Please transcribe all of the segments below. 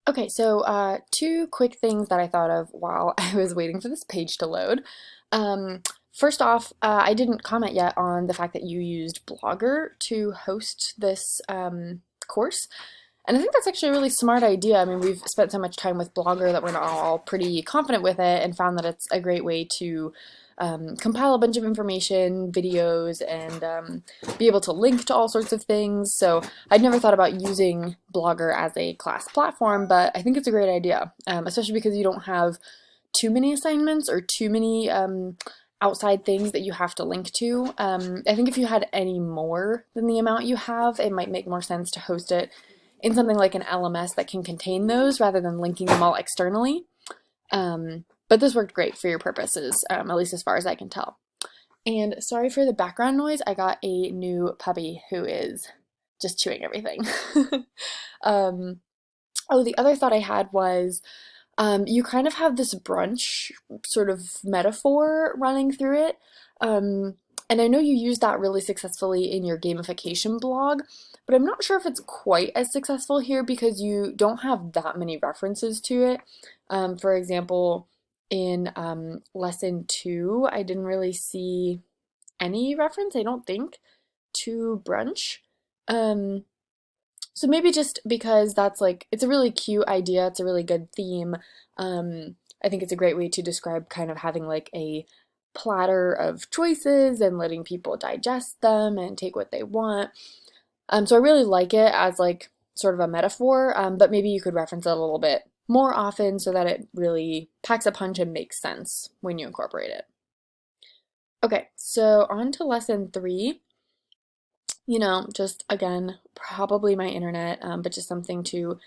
Okay, so two quick things that I thought of while I was waiting for this page to load. First off, I didn't comment yet on the fact that you used Blogger to host this course. And I think that's actually a really smart idea. I mean, we've spent so much time with Blogger that we're all pretty confident with it and found that it's a great way to compile a bunch of information, videos, and be able to link to all sorts of things. So I'd never thought about using Blogger as a class platform, but I think it's a great idea, especially because you don't have too many assignments or too many outside things that you have to link to. I think if you had any more than the amount you have, it might make more sense to host it in something like an LMS that can contain those rather than linking them all externally. But this worked great for your purposes, at least as far as I can tell. And sorry for the background noise. I got a new puppy who is just chewing everything. um, oh, the other thought I had was you kind of have this brunch sort of metaphor running through it. Um, and I know you used that really successfully in your gamification blog, but I'm not sure if it's quite as successful here because you don't have that many references to it. For example, in lesson two, I didn't really see any reference, I don't think, to brunch. Um, so maybe just because that's like, it's a really cute idea, it's a really good theme. I think it's a great way to describe kind of having like a platter of choices and letting people digest them and take what they want. So I really like it as like sort of a metaphor, but maybe you could reference it a little bit more often so that it really packs a punch and makes sense when you incorporate it. Okay, so on to lesson three. Just again, probably my internet, but just something to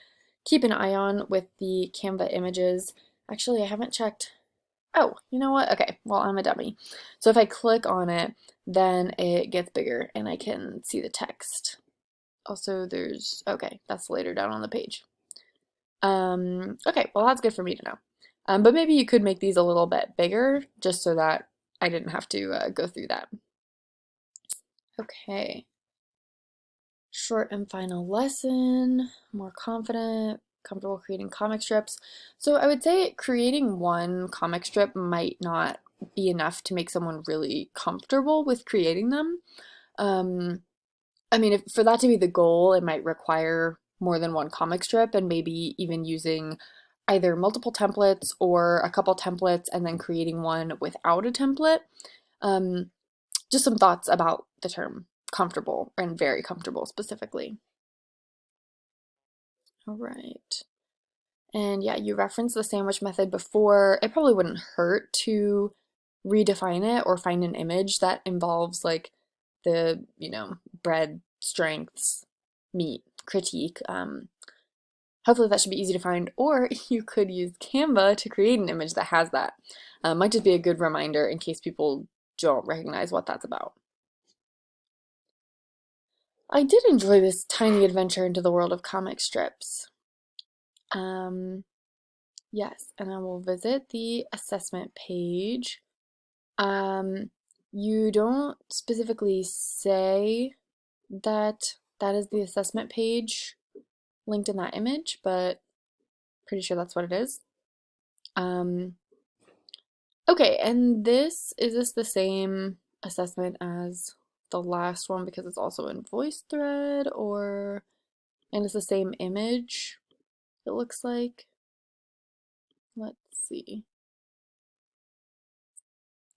keep an eye on with the Canva images. Actually, I haven't checked. Oh, you know what? Okay, well, I'm a dummy. So if I click on it, then it gets bigger and I can see the text. Also, okay, that's later down on the page. Okay, well, that's good for me to know. But maybe you could make these a little bit bigger just so that I didn't have to go through that. Okay. Short and final lesson, more confident, comfortable creating comic strips. So I would say creating one comic strip might not be enough to make someone really comfortable with creating them. Um, I mean, if for that to be the goal, it might require more than one comic strip and maybe even using either multiple templates or a couple templates and then creating one without a template. Um, just some thoughts about the term comfortable and very comfortable specifically. All right. And yeah, you referenced the sandwich method before. It probably wouldn't hurt to redefine it or find an image that involves like the bread strengths, meat critique. Hopefully that should be easy to find, or you could use Canva to create an image that has that. Might just be a good reminder in case people don't recognize what that's about. I did enjoy this tiny adventure into the world of comic strips. Um, Yes, and I will visit the assessment page. Um, you don't specifically say that that is the assessment page linked in that image, but pretty sure that's what it is. Um, okay, and is this the same assessment as the last one because it's also in VoiceThread and it's the same image, it looks like. Let's see.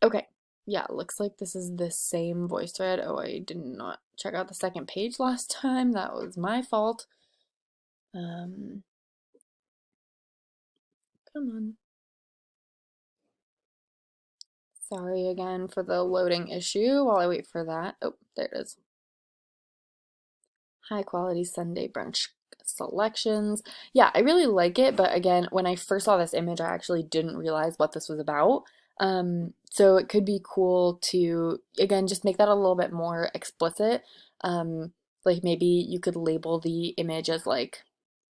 Okay. Yeah, it looks like this is the same voice thread. Oh, I did not check out the second page last time. That was my fault. Um, Come on. Sorry again for the loading issue while I wait for that. Oh, there it is. High quality Sunday brunch selections. Yeah, I really like it, but again, when I first saw this image, I actually didn't realize what this was about. So it could be cool to, again, just make that a little bit more explicit. Like maybe you could label the image as like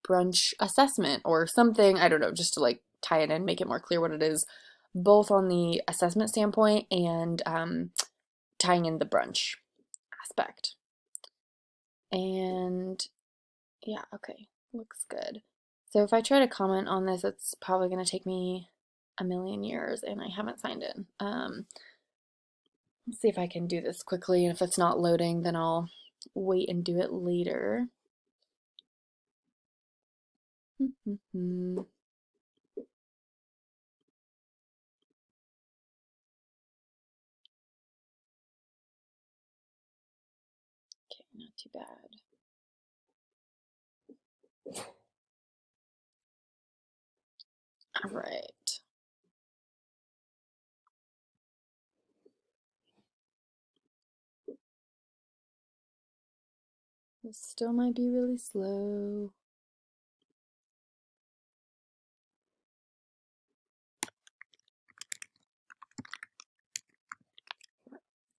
brunch assessment or something, I don't know, just to like tie it in, make it more clear what it is, both on the assessment standpoint and tying in the brunch aspect. And yeah, okay, looks good. So if I try to comment on this, it's probably going to take me a million years, and I haven't signed in. Let's see if I can do this quickly, and if it's not loading, then I'll wait and do it later. Okay, not too bad. All right. This still might be really slow.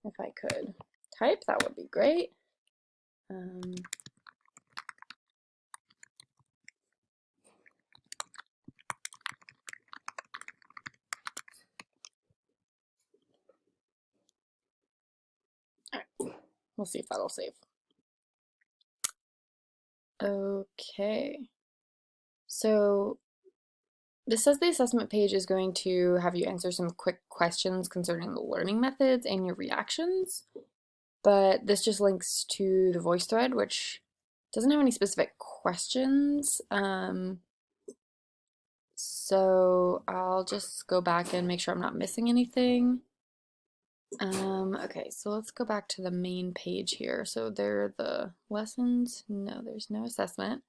If I could type, that would be great. All right, we'll see if that'll save. Okay, so this says the assessment page is going to have you answer some quick questions concerning the learning methods and your reactions, but this just links to the voice thread, which doesn't have any specific questions. So I'll just go back and make sure I'm not missing anything. Okay, so let's go back to the main page here. So there are the lessons. No, there's no assessment.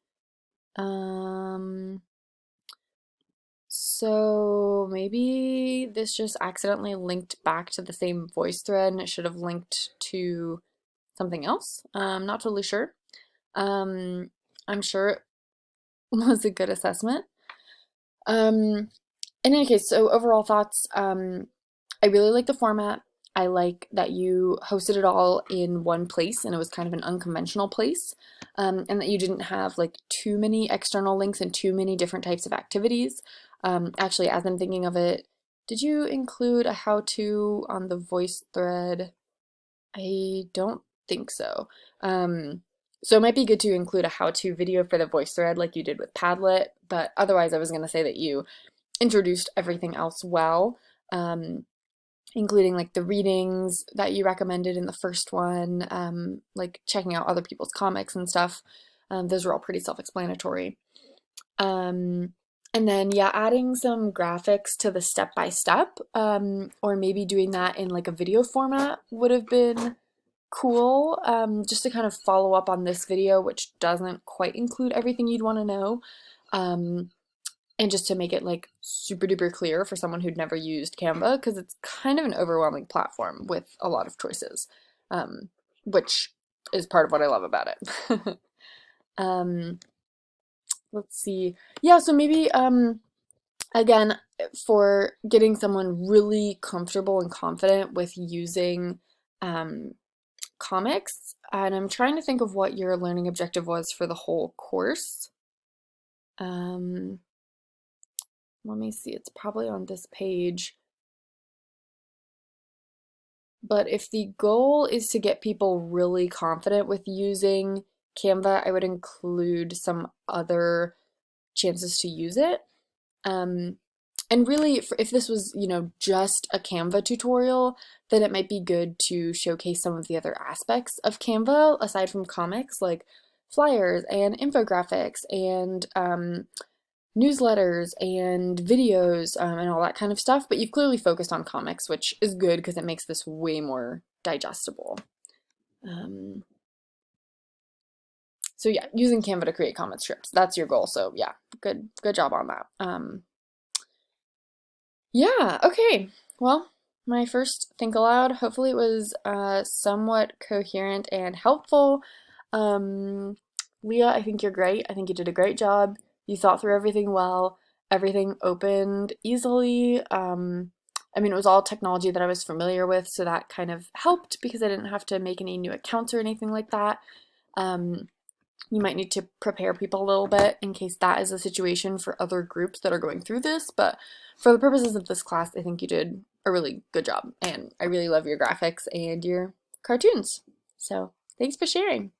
So maybe this just accidentally linked back to the same voice thread and it should have linked to something else. Not totally sure. I'm sure it was a good assessment. In any case, so overall thoughts, I really like the format. I like that you hosted it all in one place and it was kind of an unconventional place, and that you didn't have like too many external links and too many different types of activities. Actually, as I'm thinking of it, did you include a how-to on the voice thread? I don't think so. So it might be good to include a how-to video for the voice thread like you did with Padlet, but otherwise I was going to say that you introduced everything else well, including like the readings that you recommended in the first one, like checking out other people's comics and stuff. Those were all pretty self-explanatory. And then, yeah, adding some graphics to the step-by-step, or maybe doing that in like a video format would have been cool, just to kind of follow up on this video, which doesn't quite include everything you'd want to know. And just to make it like super duper clear for someone who'd never used Canva, because it's kind of an overwhelming platform with a lot of choices, which is part of what I love about it. Let's see. Yeah, so maybe, again, for getting someone really comfortable and confident with using comics, and I'm trying to think of what your learning objective was for the whole course. Let me see, it's probably on this page. But if the goal is to get people really confident with using Canva, I would include some other chances to use it. And really, if this was, just a Canva tutorial, then it might be good to showcase some of the other aspects of Canva aside from comics, like flyers and infographics and newsletters and videos, and all that kind of stuff. But you've clearly focused on comics, which is good because it makes this way more digestible. So yeah, using Canva to create comic strips, that's your goal. So yeah, good job on that. Yeah, okay. Well, my first think aloud, hopefully it was somewhat coherent and helpful. Leah, I think you're great. I think you did a great job. You thought through everything well. Everything opened easily. I mean, it was all technology that I was familiar with, so that kind of helped because I didn't have to make any new accounts or anything like that. You might need to prepare people a little bit in case that is a situation for other groups that are going through this, but for the purposes of this class, I think you did a really good job, and I really love your graphics and your cartoons. So thanks for sharing.